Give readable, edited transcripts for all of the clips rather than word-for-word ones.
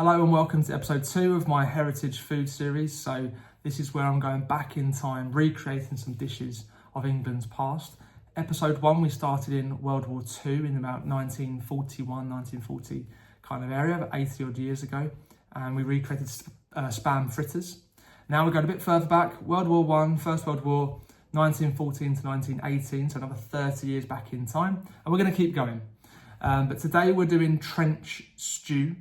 Hello and welcome to episode 2 of my heritage food series. So this is where I'm going back in time, recreating some dishes of England's past. Episode 1, we started in World War II in about 1941, 1940 kind of area, about 80 odd years ago. And we recreated spam fritters. Now we're going a bit further back, World War I, First World War, 1914 to 1918, so another 30 years back in time. And we're going to keep going. But today we're doing trench stew,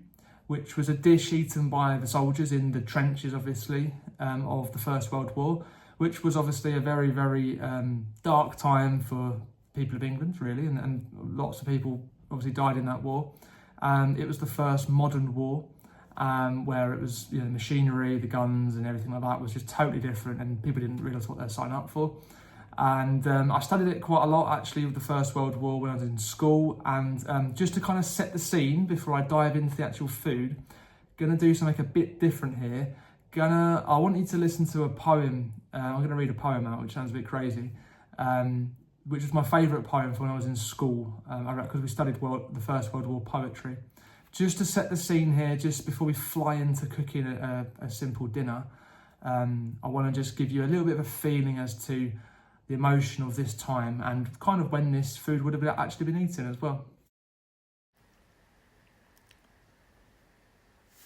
which was a dish eaten by the soldiers in the trenches, obviously, of the First World War, which was obviously a very, very dark time for people of England, really, and lots of people obviously died in that war. It was the first modern war, where it was, you know, machinery, the guns and everything like that was just totally different, and people didn't realise what they're signing up for. And I studied it quite a lot, actually, with the First World War when I was in school. And just to kind of set the scene before I dive into the actual food, gonna do something a bit different here. I want you to listen to a poem. I'm gonna read a poem out, which sounds a bit crazy, which was my favourite poem from when I was in school, because we studied the First World War poetry. Just to set the scene here, just before we fly into cooking a simple dinner, I want to just give you a little bit of a feeling as to the emotion of this time and kind of when this food would have actually been eaten as well.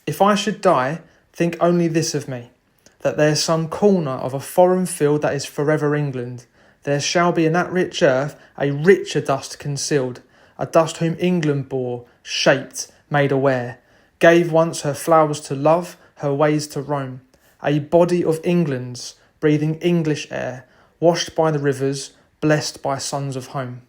If I should die, think only this of me, that there's some corner of a foreign field that is forever England. There shall be in that rich earth a richer dust concealed, a dust whom England bore, shaped, made aware, gave once her flowers to love, her ways to roam, a body of England's, breathing English air, washed by the rivers, blessed by sons of home.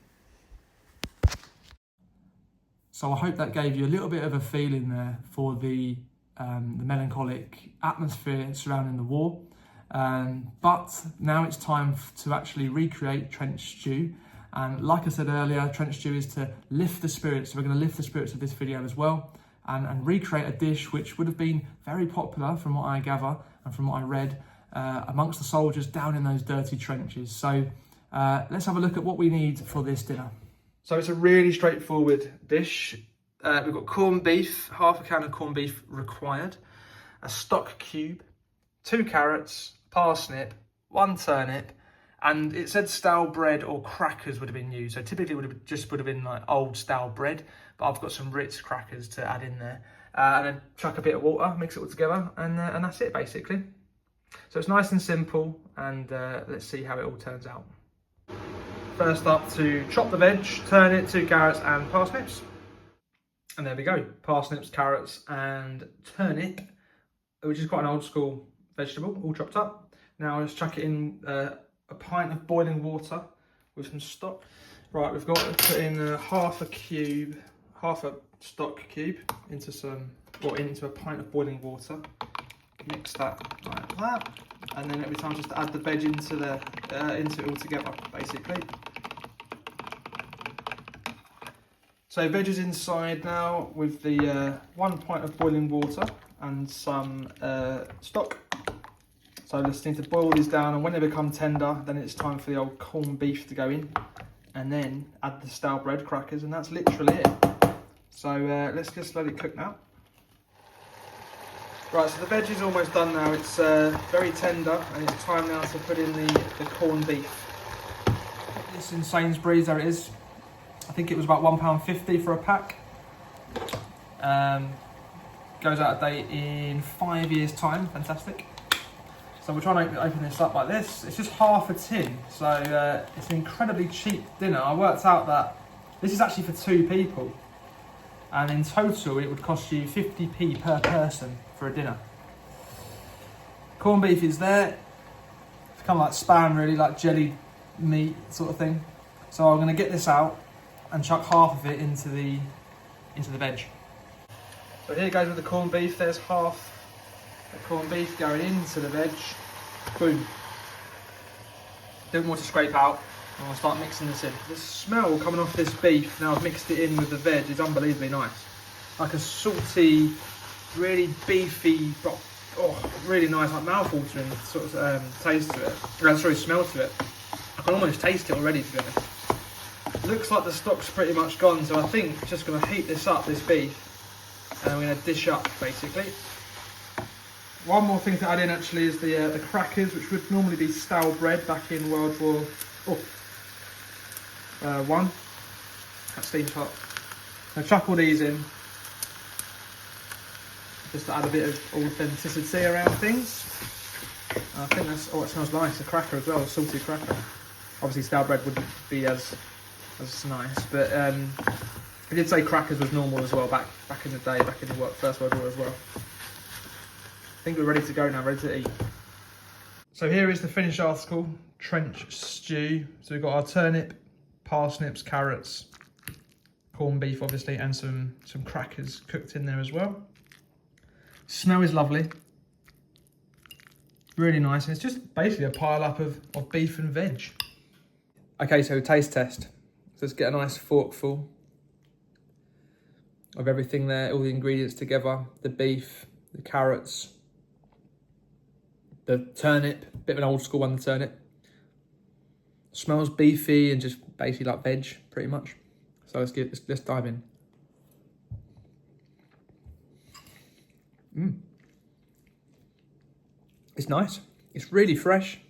So I hope that gave you a little bit of a feeling there for the melancholic atmosphere surrounding the war. But now it's time to actually recreate trench stew. And like I said earlier, trench stew is to lift the spirits. So we're going to lift the spirits of this video as well and recreate a dish which would have been very popular from what I gather and from what I read amongst the soldiers down in those dirty trenches. So let's have a look at what we need for this dinner. So it's a really straightforward dish. We've got corned beef, half a can of corned beef required, a stock cube, 2 carrots, parsnip, 1 turnip, and it said stale bread or crackers would have been used. So typically would have been like old stale bread, but I've got some Ritz crackers to add in there. And then chuck a bit of water, mix it all together, and that's it basically. So it's nice and simple, and let's see how it all turns out. First up, to chop the veg, turnip, 2 carrots and parsnips. And there we go, parsnips, carrots and turnip, which is quite an old school vegetable, all chopped up. Now let's chuck it in a pint of boiling water with some stock. Right, we've got to put in half a stock cube into a pint of boiling water. Mix that like that, and then every time just add the veg into it all together, basically. So veg is inside now with the 1 pint of boiling water and some stock. So just need to boil these down, and when they become tender, then it's time for the old corned beef to go in, and then add the stale bread crackers, and that's literally it. So let's just let it cook now. Right, so the veg is almost done now. It's very tender, and it's time now to put in the corned beef. This in Sainsbury's, there it is. I think it was about £1.50 for a pack. Goes out of date in 5 years' time. Fantastic. So we're trying to open this up like this. It's just half a tin, so it's an incredibly cheap dinner. I worked out that this is actually for 2 people, and in total it would cost you 50p per person for a dinner. Corned beef is there. It's kind of like spam, really, like jellied meat sort of thing. So I'm going to get this out and chuck half of it into the veg. So here goes with the corned beef. There's half the corned beef going into the veg. Boom. Don't want to scrape out. And I'll start mixing this in. The smell coming off this beef, now I've mixed it in with the veg, is unbelievably nice. Like a salty, really beefy, really nice, like mouth-watering sort of taste to it. Smell to it. I can almost taste it already, to be honest. Looks like the stock's pretty much gone, so I think just going to heat this up, this beef, And we're going to dish up, basically. One more thing to add in actually is the crackers, which would normally be stale bread back in World War One. That steam's hot. I'll chuck all these in, just to add a bit of authenticity around things. I think that's, oh, it smells nice, a cracker as well, a salty cracker. Obviously stale bread wouldn't be as nice, but I did say crackers was normal as well back in the day, back in the First World War as well. I think we're ready to go now, ready to eat. So here is the finished article, trench stew. So we've got our turnip, parsnips, carrots, corned beef obviously, and some crackers cooked in there as well. Smell is lovely. Really nice, and it's just basically a pile up of beef and veg. Okay, so taste test. So let's get a nice forkful of everything there, all the ingredients together, the beef, the carrots, the turnip, bit of an old school one, the turnip. Smells beefy and just basically like veg, pretty much. So let's dive in. It's nice. It's really fresh.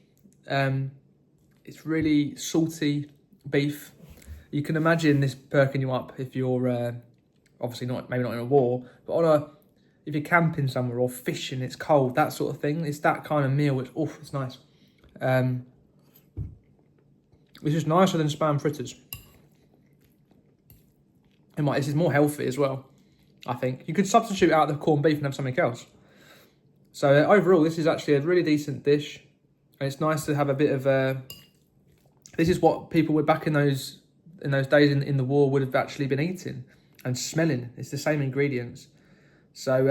It's really salty beef. You can imagine this perking you up if you're obviously maybe not in a war, but if you're camping somewhere or fishing, it's cold, that sort of thing. It's that kind of meal, it's nice. It's just nicer than Spam fritters. And this is more healthy as well, I think. You could substitute out the corned beef and have something else. So overall, this is actually a really decent dish. And it's nice to have a bit of this is what people were back in those days in the war would have actually been eating and smelling. It's the same ingredients. So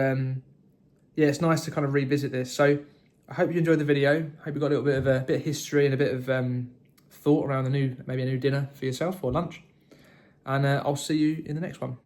yeah, it's nice to kind of revisit this. So I hope you enjoyed the video. I hope you got a little bit of history and a bit of thought around maybe a new dinner for yourself or lunch. And I'll see you in the next one.